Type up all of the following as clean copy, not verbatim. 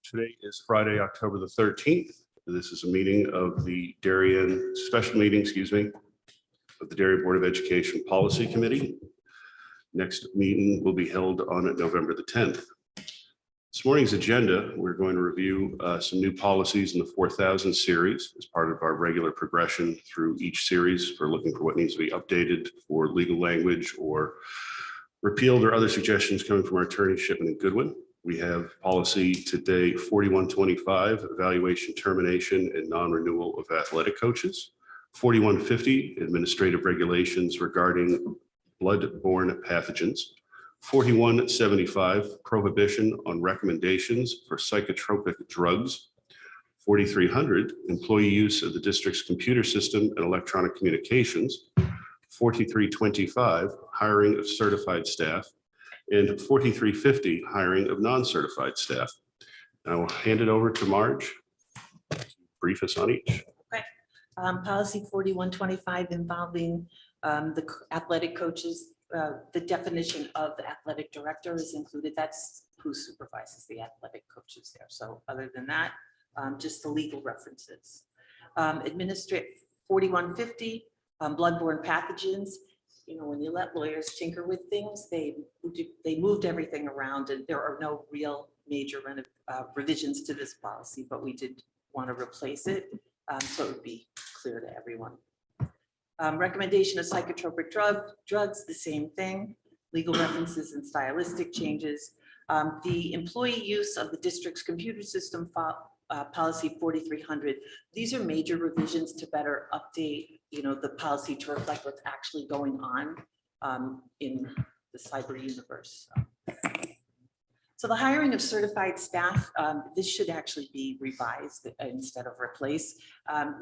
Today is Friday, October the 13th. This is a meeting of the Darien, special meeting, excuse me, of the Darien Board of Education Policy Committee. Next meeting will be held on November the 10th. This morning's agenda, we're going to review some new policies in the 4000 series as part of our regular progression through each series for looking for what needs to be updated for legal language or repealed or other suggestions coming from our attorney Shipman and Goodwin. We have policy today 4125, evaluation, termination, and non-renewal of athletic coaches. 4150, administrative regulations regarding blood-borne pathogens. 4175, prohibition on recommendations for psychotropic drugs. 4300, employee use of the district's computer system and electronic communications. 4325, hiring of certified staff. And 4350, hiring of non-certified staff. And I will hand it over to Marge to brief us on each. Okay. Policy 4125 involving the athletic coaches. The definition of the athletic director is included. That's who supervises the athletic coaches there. So other than that, just the legal references. Administrative 4150, bloodborne pathogens. You know, when you let lawyers tinker with things, they moved everything around, and there are no real major revisions to this policy, but we did want to replace it so it would be clear to everyone. Recommendation of psychotropic drugs, the same thing. Legal references and stylistic changes. The employee use of the district's computer system policy 4300. These are major revisions to better update, you know, the policy to reflect what's actually going on in the cyber universe. So the hiring of certified staff, this should actually be revised instead of replaced.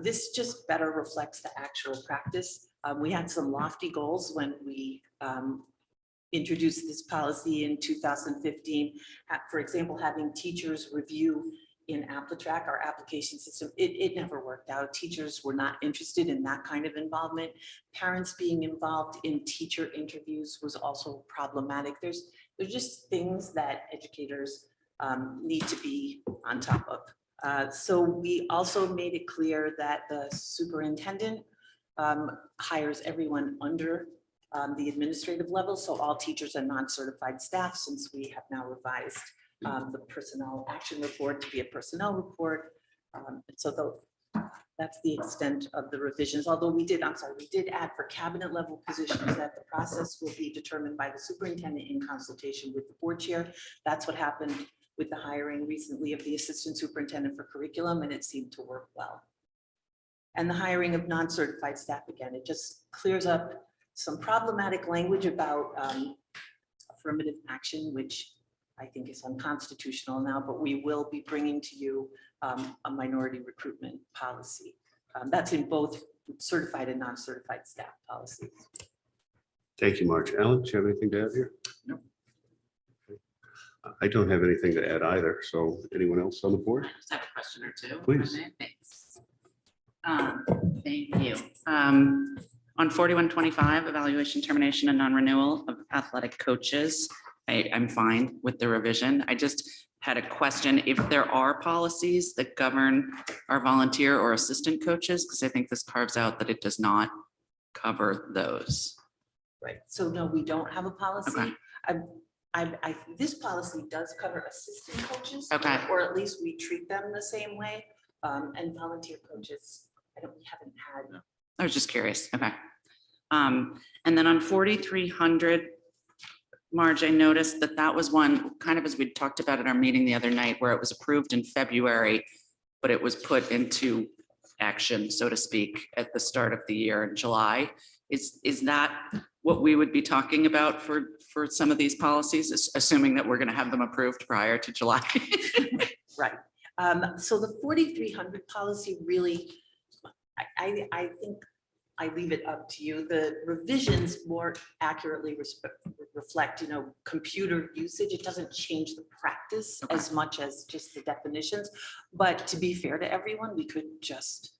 This just better reflects the actual practice. We had some lofty goals when we introduced this policy in 2015. For example, having teachers review in AppleTrack, our application system, it never worked out. Teachers were not interested in that kind of involvement. Parents being involved in teacher interviews was also problematic. There's just things that educators need to be on top of. So we also made it clear that the superintendent hires everyone under the administrative level. So all teachers and non-certified staff, since we have now revised the personnel action report to be a personnel report. So that's the extent of the revisions, although we did add for cabinet level positions that the process will be determined by the superintendent in consultation with the board chair. That's what happened with the hiring recently of the assistant superintendent for curriculum, and it seemed to work well. And the hiring of non-certified staff, again, it just clears up some problematic language about affirmative action, which I think is unconstitutional now, but we will be bringing to you a minority recruitment policy. That's in both certified and non-certified staff policies. Thank you, Marge. Alan, do you have anything to add here? No. Okay. I don't have anything to add either. So anyone else on the board? I just have a question or two. Please. Thanks. Thank you. On 4125, evaluation, termination, and non-renewal of athletic coaches, I'm fine with the revision. I just had a question if there are policies that govern our volunteer or assistant coaches, because I think this carves out that it does not cover those. Right. So no, we don't have a policy. Okay. This policy does cover assistant coaches, Okay. or at least we treat them the same way. And volunteer coaches, we haven't had. I was just curious. Okay. And then on 4300, Marge, I noticed that that was one kind of as we talked about at our meeting the other night where it was approved in February, but it was put into action, so to speak, at the start of the year in July. Is that what we would be talking about for some of these policies, assuming that we're going to have them approved prior to July? Right. So the 4300 policy really, I think I leave it up to you. The revisions more accurately reflect, you know, computer usage. It doesn't change the practice as much as just the definitions. But to be fair to everyone, we could just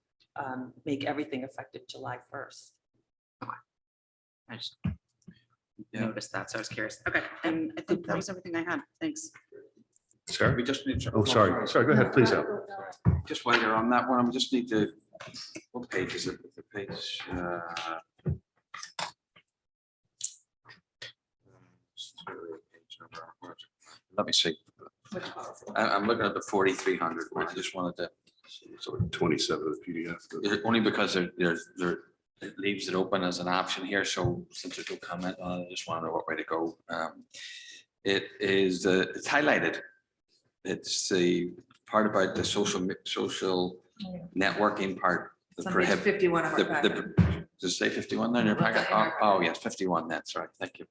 make everything effective July 1st. Okay. I just noticed that, so I was curious. Okay, and I think that was everything I had. Thanks. Sarah? We just need to. Oh, sorry. Sorry, go ahead, please, Al. Just while you're on that one, I just need to, what page is it? The page. Let me see. I'm looking at the 4,300 one. I just wanted to, So 27 of the PDF. is it only because it leaves it open as an option here. So since there's no comment on it, I just want to know what way to go. It is, it's highlighted. It's the part about the social networking part. The It's on page 51 of our packet. Does it say 51 there in your packet? Oh, yes, 51. That's right. Thank you.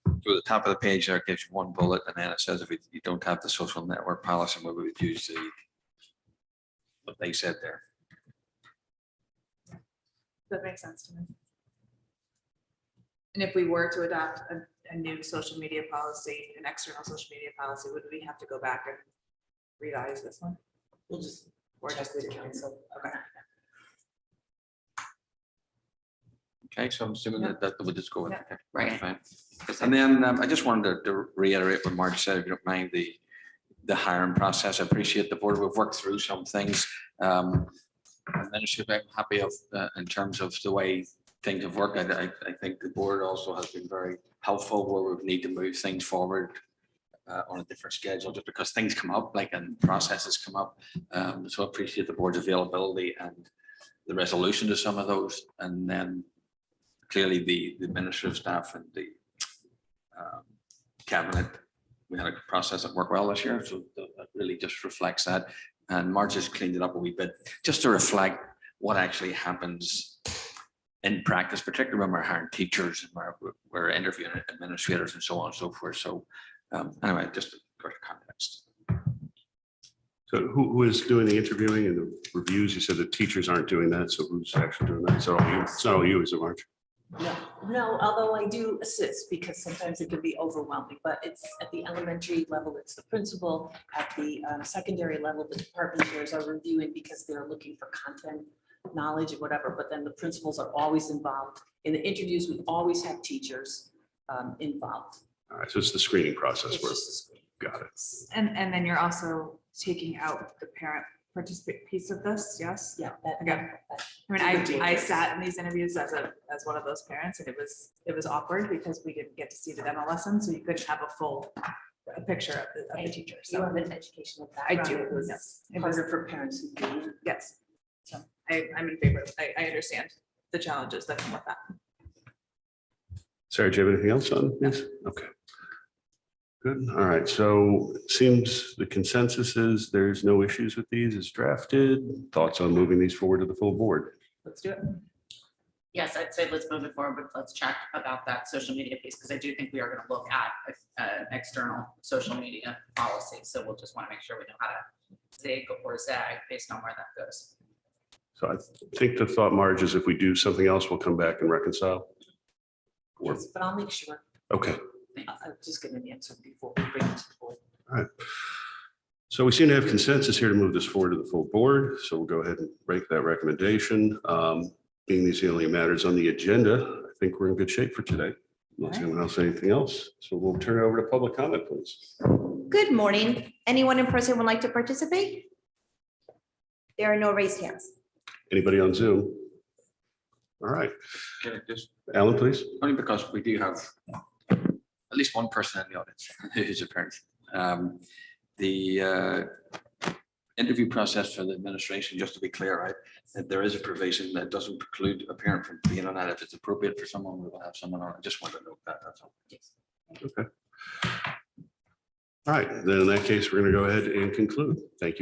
To the top of the page there, it gives you one bullet, and then it says if you don't have the social network policy, we would use what they said there. That makes sense to me. And if we were to adopt a new social media policy, an external social media policy, would we have to go back and revise this one? We'll just, Or just the council. Okay. Okay, so I'm assuming that we'll just go with it. Okay, Right. fine. And then I just wanted to reiterate what Marge said, if you don't mind, the hiring process. I appreciate the board. We've worked through some things. Administrative, I'm happy of in terms of the way things have worked. I think the board also has been very helpful where we need to move things forward on a different schedule, just because things come up, like, and processes come up. So I appreciate the board's availability and the resolution to some of those, and then clearly the administrative staff and the cabinet, we had a process that worked well this year, so that really just reflects that. And Marge has cleaned it up a wee bit, just to reflect what actually happens in practice, particularly when we're hiring teachers and we're interviewing administrators and so on and so forth. So anyway, just for context. So who is doing the interviewing and the reviews? You said the teachers aren't doing that, so who's actually doing that? So it's not all you, is it, Marge? No, although I do assist because sometimes it can be overwhelming, but it's at the elementary level, it's the principal. At the secondary level, the department chairs are reviewing because they're looking for content, knowledge or whatever, but then the principals are always involved. In the interviews, we always have teachers involved. All right, so it's the screening process. It's just a screen. Got it. And then you're also taking out the parent participate piece of this, yes? Yeah. that- Okay. I mean, I sat in these interviews as one of those parents, and it was awkward because we didn't get to see the demo lesson, so you couldn't have a picture of the teacher. You So have an educational I background. do, It was yes. It was- harder for parents who do. yes. So I'm in favor. I understand the challenges that come with that. Sarah, do you have anything else on this? Okay. Good. All right. So it seems the consensus is there's no issues with these as drafted. Thoughts on moving these forward to the full board? Let's do it. Yes, I'd say let's move it forward, but let's check about that social media piece, because I do think we are going to look at an external social media policy. So we'll just want to make sure we know how to zig or zag based on where that goes. So I think the thought, Marge, is if we do something else, we'll come back and reconcile. Or- Yes, but I'll make sure. Okay. I'm just gonna answer before we bring it to the board. All right. So we seem to have consensus here to move this forward to the full board. So we'll go ahead and make that recommendation. Being these the only matters on the agenda, I think we're in good shape for today. Unless anyone else has anything else. So we'll turn it over to public comment, please. Good morning. Anyone in person would like to participate? There are no raised hands. Anybody on Zoom? All right. Okay, just Alan, please. only because we do have at least one person in the audience who's a parent. The interview process for the administration, just to be clear, right, that there is a provision that doesn't preclude a parent from being on that. If it's appropriate for someone, we will have someone on. I just want to note that, that's all. Okay. All right, then in that case, we're going to go ahead and conclude. Thank you.